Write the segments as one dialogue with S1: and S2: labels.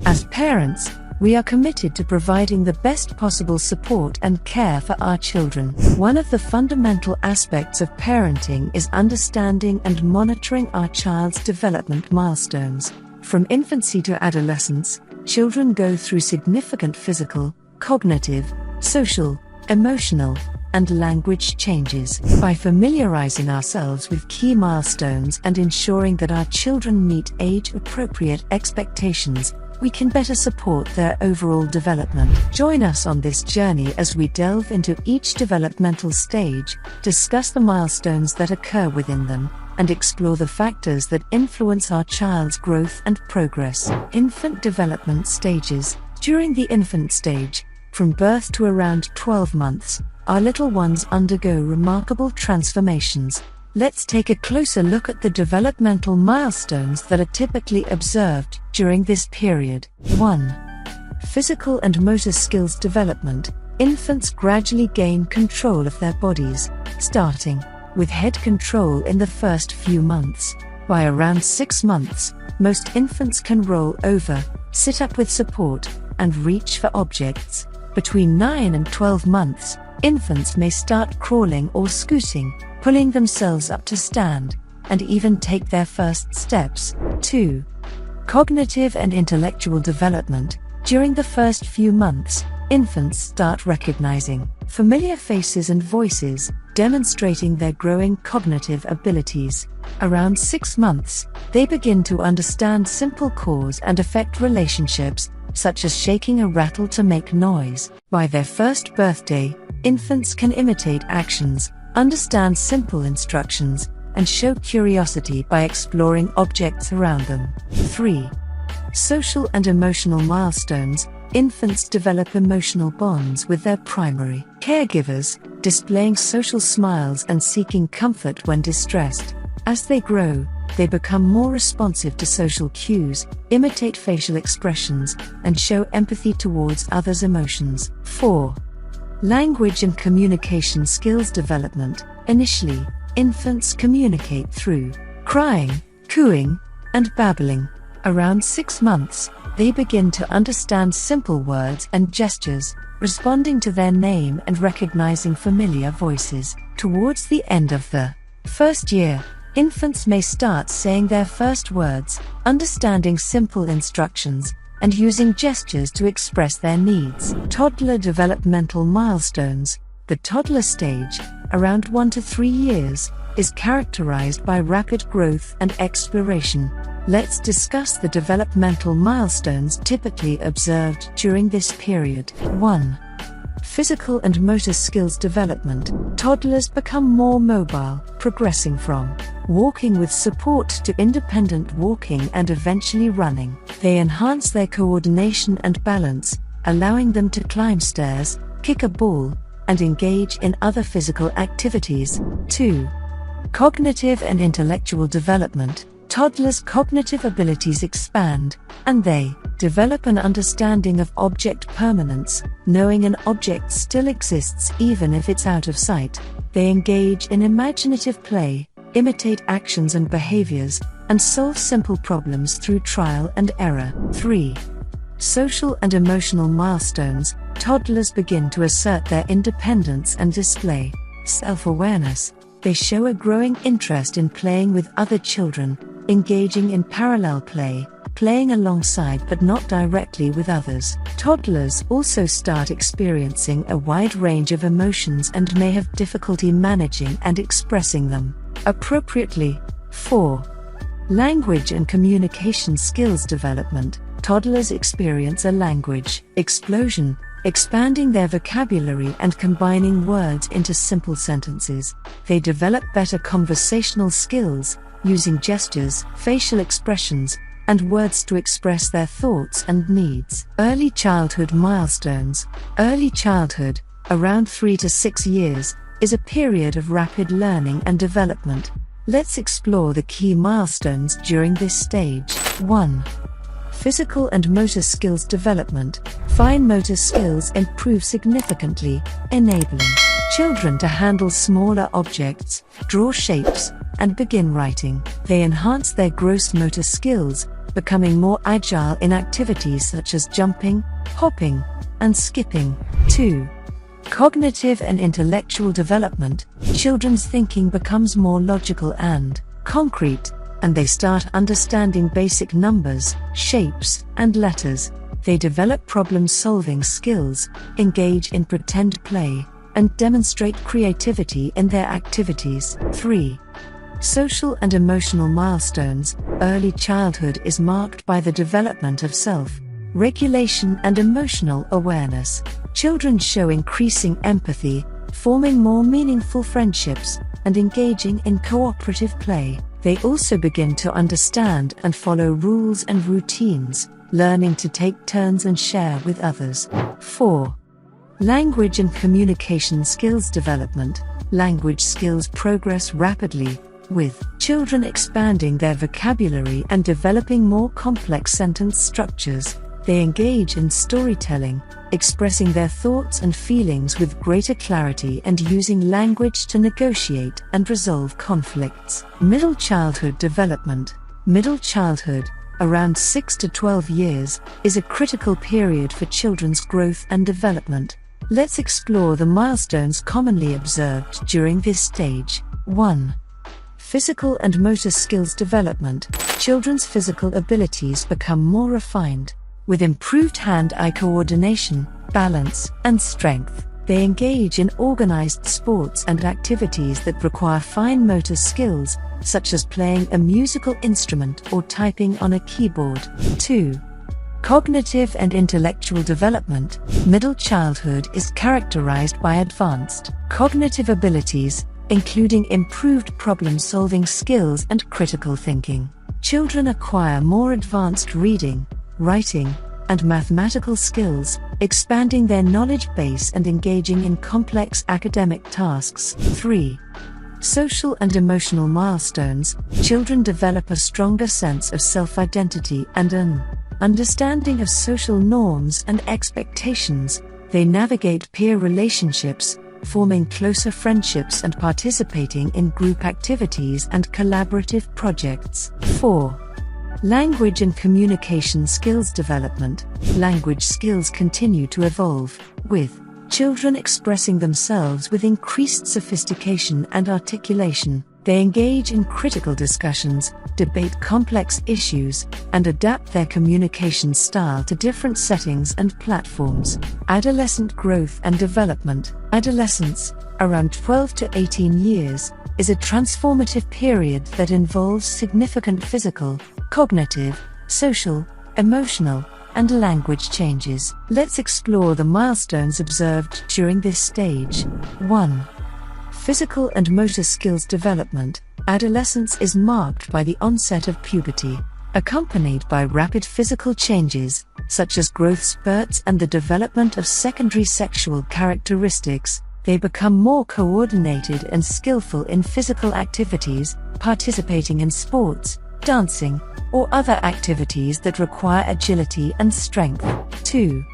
S1: As parents, we are committed to providing the best possible support and care for our children. One of the fundamental aspects of parenting is understanding and monitoring our child's development milestones. From infancy to adolescence, children go through significant physical, cognitive, social, emotional, and language changes. By familiarizing ourselves with key milestones and ensuring that our children meet age-appropriate expectations, we can better support their overall development. Join us on this journey as we delve into each developmental stage, discuss the milestones that occur within them, and explore the factors that influence our child's growth and progress. Infant development stages. During the infant stage, from birth to around 12 months, our little ones undergo remarkable transformations. Let's take a closer look at the developmental milestones that are typically observed during this period. 1. Physical and motor skills development. Infants gradually gain control of their bodies, starting with head control in the first few months. By around 6 months, most infants can roll over, sit up with support, and reach for objects. Between 9 and 12 months, infants may start crawling or scooting, pulling themselves up to stand, and even take their first steps. 2. Cognitive and intellectual development. During the first few months, infants start recognizing familiar faces and voices, demonstrating their growing cognitive abilities. Around 6 months, they begin to understand simple cause and effect relationships, such as shaking a rattle to make noise. By their first birthday, infants can imitate actions, understand simple instructions, and show curiosity by exploring objects around them. 3. Social and emotional milestones. Infants develop emotional bonds with their primary caregivers, displaying social smiles and seeking comfort when distressed. As they grow, they become more responsive to social cues, imitate facial expressions, and show empathy towards others' emotions. 4. Language and communication skills development. Initially, infants communicate through crying, cooing, and babbling. Around 6 months, they begin to understand simple words and gestures, responding to their name and recognizing familiar voices. Towards the end of the first year, infants may start saying their first words, understanding simple instructions, and using gestures to express their needs. Toddler developmental milestones. The toddler stage, around 1 to 3 years, is characterized by rapid growth and exploration. Let's discuss the developmental milestones typically observed during this period. 1. Physical and motor skills development. Toddlers become more mobile, progressing from walking with support to independent walking and eventually running. They enhance their coordination and balance, allowing them to climb stairs, kick a ball, and engage in other physical activities. 2. Cognitive and intellectual development. Toddlers' cognitive abilities expand, and they develop an understanding of object permanence, knowing an object still exists even if it's out of sight. They engage in imaginative play, imitate actions and behaviors, and solve simple problems through trial and error. 3. Social and emotional milestones. Toddlers begin to assert their independence and display self-awareness. They show a growing interest in playing with other children, engaging in parallel play, playing alongside but not directly with others. Toddlers also start experiencing a wide range of emotions and may have difficulty managing and expressing them appropriately. 4. Language and communication skills development. Toddlers experience a language explosion, expanding their vocabulary and combining words into simple sentences. They develop better conversational skills, using gestures, facial expressions, and words to express their thoughts and needs. Early childhood milestones. Early childhood, around 3 to 6 years, is a period of rapid learning and development. Let's explore the key milestones during this stage. 1. Physical and motor skills development. Fine motor skills improve significantly, enabling children to handle smaller objects, draw shapes, and begin writing. They enhance their gross motor skills, becoming more agile in activities such as jumping, hopping, and skipping. 2. Cognitive and intellectual development. Children's thinking becomes more logical and concrete, and they start understanding basic numbers, shapes, and letters. They develop problem-solving skills, engage in pretend play, and demonstrate creativity in their activities. 3. Social and emotional milestones. Early childhood is marked by the development of self-regulation and emotional awareness. Children show increasing empathy, forming more meaningful friendships, and engaging in cooperative play. They also begin to understand and follow rules and routines, learning to take turns and share with others. 4. Language and communication skills development. Language skills progress rapidly, with children expanding their vocabulary and developing more complex sentence structures. They engage in storytelling, expressing their thoughts and feelings with greater clarity and using language to negotiate and resolve conflicts. Middle childhood development. Middle childhood, around 6 to 12 years, is a critical period for children's growth and development. Let's explore the milestones commonly observed during this stage. 1. Physical and motor skills development. Children's physical abilities become more refined. With improved hand-eye coordination, balance, and strength, they engage in organized sports and activities that require fine motor skills, such as playing a musical instrument or typing on a keyboard. 2. Cognitive and intellectual development. Middle childhood is characterized by advanced cognitive abilities, including improved problem-solving skills and critical thinking. Children acquire more advanced reading, writing, and mathematical skills, expanding their knowledge base and engaging in complex academic tasks. 3. Social and emotional milestones. Children develop a stronger sense of self-identity and an understanding of social norms and expectations. They navigate peer relationships, forming closer friendships and participating in group activities and collaborative projects. 4. Language and communication skills development. Language skills continue to evolve, with children expressing themselves with increased sophistication and articulation. They engage in critical discussions, debate complex issues, and adapt their communication style to different settings and platforms. Adolescent growth and development. Adolescence, around 12 to 18 years, is a transformative period that involves significant physical, cognitive, social, emotional, and language changes. Let's explore the milestones observed during this stage. 1. Physical and motor skills development. Adolescence is marked by the onset of puberty, accompanied by rapid physical changes, such as growth spurts and the development of secondary sexual characteristics. They become more coordinated and skillful in physical activities, participating in sports, dancing, or other activities that require agility and strength. 2.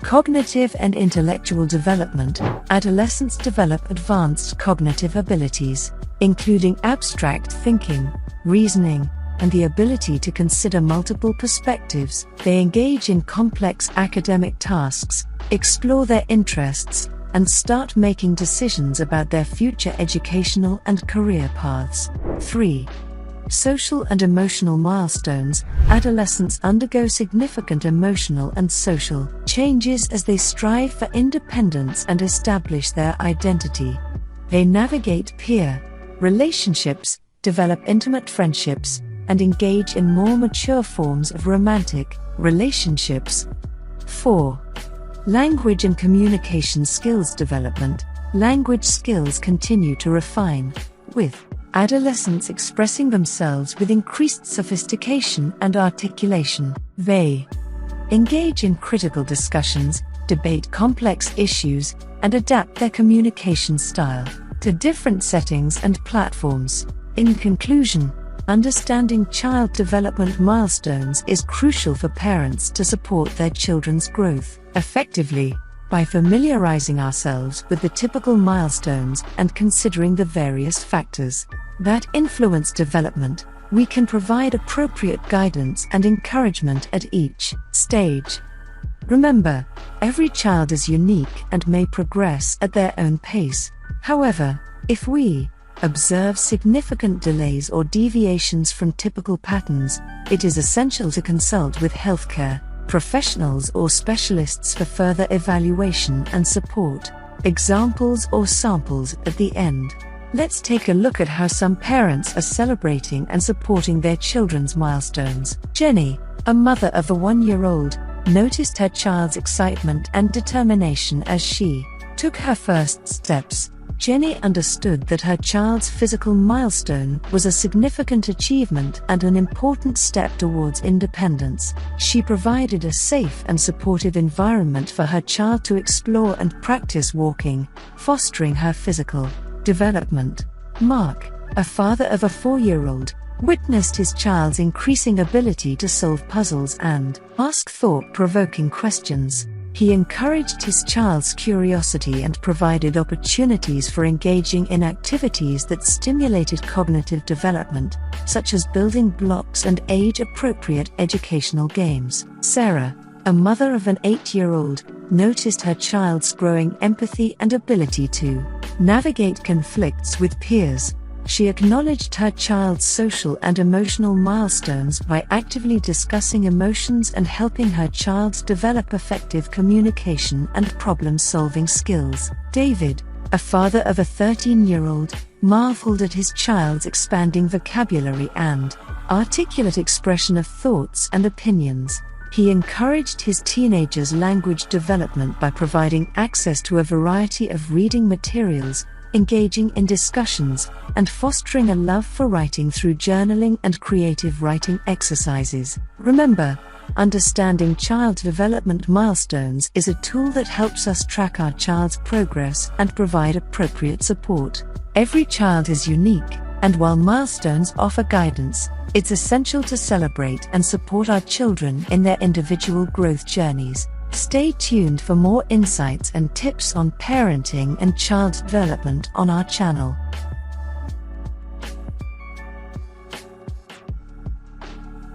S1: Cognitive and intellectual development. Adolescents develop advanced cognitive abilities, including abstract thinking, reasoning, and the ability to consider multiple perspectives. They engage in complex academic tasks, explore their interests, and start making decisions about their future educational and career paths. 3. Social and emotional milestones. Adolescents undergo significant emotional and social changes as they strive for independence and establish their identity. They navigate peer relationships, develop intimate friendships, and engage in more mature forms of romantic relationships. 4. Language and communication skills development. Language skills continue to refine, with adolescents expressing themselves with increased sophistication and articulation. They engage in critical discussions, debate complex issues, and adapt their communication style to different settings and platforms. In conclusion, understanding child development milestones is crucial for parents to support their children's growth effectively. By familiarizing ourselves with the typical milestones and considering the various factors that influence development, we can provide appropriate guidance and encouragement at each stage. Remember, every child is unique and may progress at their own pace. However, if we observe significant delays or deviations from typical patterns, it is essential to consult with healthcare professionals or specialists for further evaluation and support. Examples or samples at the end. Let's take a look at how some parents are celebrating and supporting their children's milestones. Jenny, a mother of a 1-year-old, noticed her child's excitement and determination as she took her first steps. Jenny understood that her child's physical milestone was a significant achievement and an important step towards independence. She provided a safe and supportive environment for her child to explore and practice walking, fostering her physical development. Mark, a father of a 4-year-old, witnessed his child's increasing ability to solve puzzles and ask thought-provoking questions. He encouraged his child's curiosity and provided opportunities for engaging in activities that stimulated cognitive development, such as building blocks and age-appropriate educational games. Sarah, a mother of an 8-year-old, noticed her child's growing empathy and ability to navigate conflicts with peers. She acknowledged her child's social and emotional milestones by actively discussing emotions and helping her child develop effective communication and problem-solving skills. David, a father of a 13-year-old, marveled at his child's expanding vocabulary and articulate expression of thoughts and opinions. He encouraged his teenager's language development by providing access to a variety of reading materials, engaging in discussions, and fostering a love for writing through journaling and creative writing exercises. Remember, understanding child development milestones is a tool that helps us track our child's progress and provide appropriate support. Every child is unique, and while milestones offer guidance, it's essential to celebrate and support our children in their individual growth journeys. Stay tuned for more insights and tips on parenting and child development on our channel.